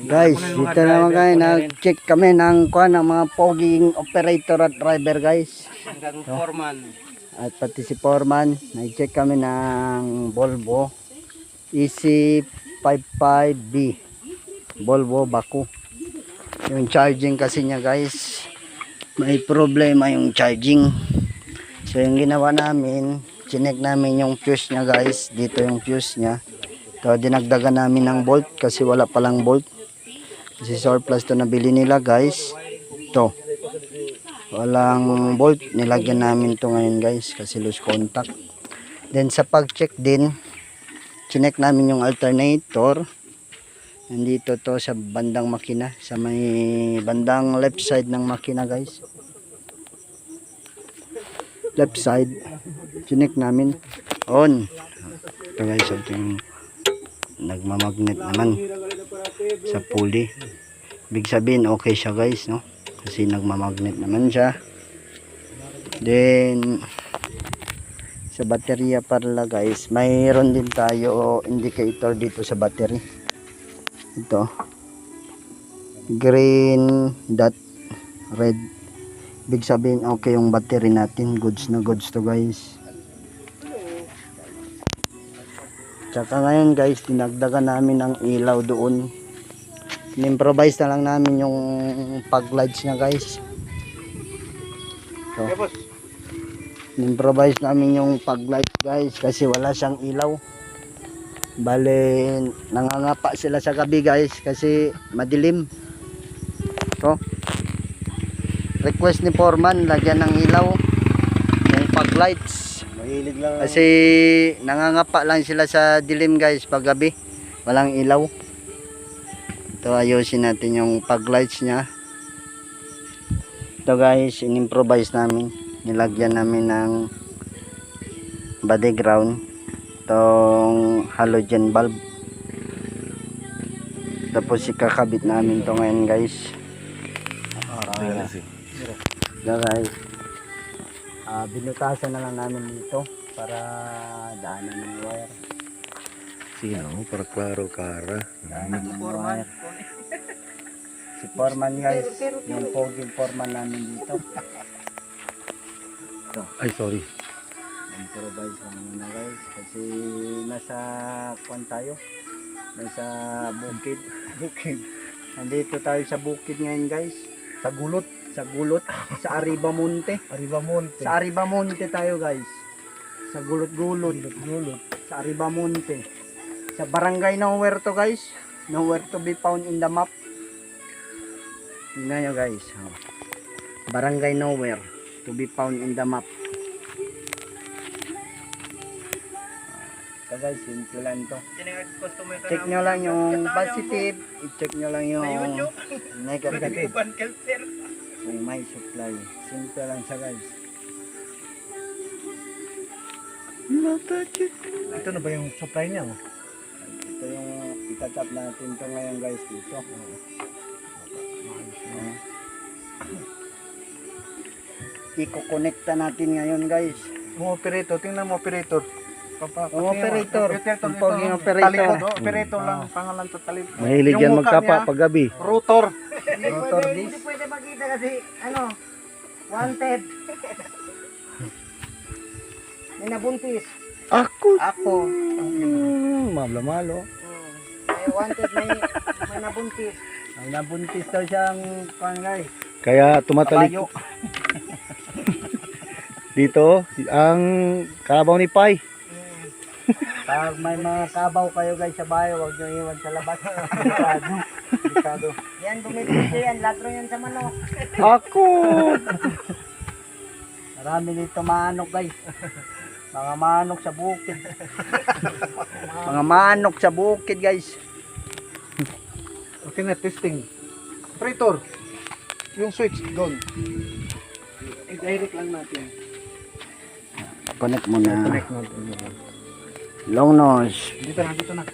Guys, dito naman kayo, nag-check kami ng mga poging operator at driver guys. Hanggang foreman. At pati si foreman, nag-check kami ng Volvo EC55B Volvo Baku. Yung charging kasi niya guys, may problema yung charging. So yung ginawa namin, chinek namin yung fuse niya guys. Dito yung fuse niya. So dinagdagan namin ng bolt kasi wala palang bolt. Kasi surplus to nabili nila guys. Ito. Walang bolt. Nilagyan namin to ngayon guys kasi loose contact. Then sa pag-check din, chinek namin yung alternator. Nandito to sa bandang makina. Sa may bandang left side ng makina guys. Left side. Chinek namin. On. Ito guys. Ito yung nagmamagnet naman sa pulley. Ibig sabihin okay siya guys, no? Kasi nagmamagnet naman siya. Then sa baterya pala guys, mayroon din tayo indicator dito sa battery. Ito. Green dot, red. Ibig sabihin okay yung battery natin. Goods na goods to guys. Tsaka ngayon guys, dinagdagan namin ang ilaw doon. In-improvise na lang namin yung pag lights niya guys. So, in-improvise namin yung pag lights guys kasi wala siyang ilaw. Bale, nangangapa sila sa gabi guys kasi madilim. So, request ni foreman, lagyan ng ilaw yung pag lights. Kasi nangangapa lang sila sa dilim guys pag gabi. Walang ilaw. Ito ayusin natin yung pag lights nya. Ito guys, in-improvise namin. Nilagyan namin ng body ground. Itong halogen bulb. Tapos ikakabit namin ito ngayon guys. Ito guys. Binutasan na lang namin dito para daanan ng wire. Sino? Para klaro kara. Daanan ng wire. Si foreman guys, yung poging foreman namin dito. Ito. Ay, sorry. Improvise lang muna guys kasi nasa kwan tayo. Nasa bukid. Nandito tayo sa bukid ngayon guys. Sa gulot. Sa Arribamonte. Sa Arribamonte tayo guys. Sa gulot. Sa Arribamonte. Sa barangay Nowhere to guys. Nowhere to be found in the map. Tingnan nyo guys. Barangay Nowhere to be found in the map. So guys, simple lang to. Check nyo lang yung positive. I-check nyo lang yung negative. Kung may supply. Simple lang siya guys. Ito na ba yung supply niya? Ito yung itatap natin to ngayon guys dito. Iko-connecta natin ngayon guys. Yung operator, tingnan mo operator. Yung operator. Yung poging Talikod, operator lang, pangalan to talikod. Mahilig yan magkapa pag gabi. Rotor. Rotor Hindi disc. pwede makita kasi wanted. May nabuntis. Ako. Mamalo. May wanted, may nabuntis. May nabuntis daw siyang pan guys. Kaya tumatalik Kabayo. dito ang kalabaw ni Pai. Pag may mga kabaw kayo guys sa bahay, huwag nyo iwan sa labas. Delikado. Yan, bumibili yan. Latro yan sa manok. Ako! Marami dito manok guys. Mga manok sa bukid. Mga manok sa bukid guys. Okay na, testing. Operator. Yung switch, doon. I-direct lang natin. Connect muna. Connect natin. Long nose. Dito na.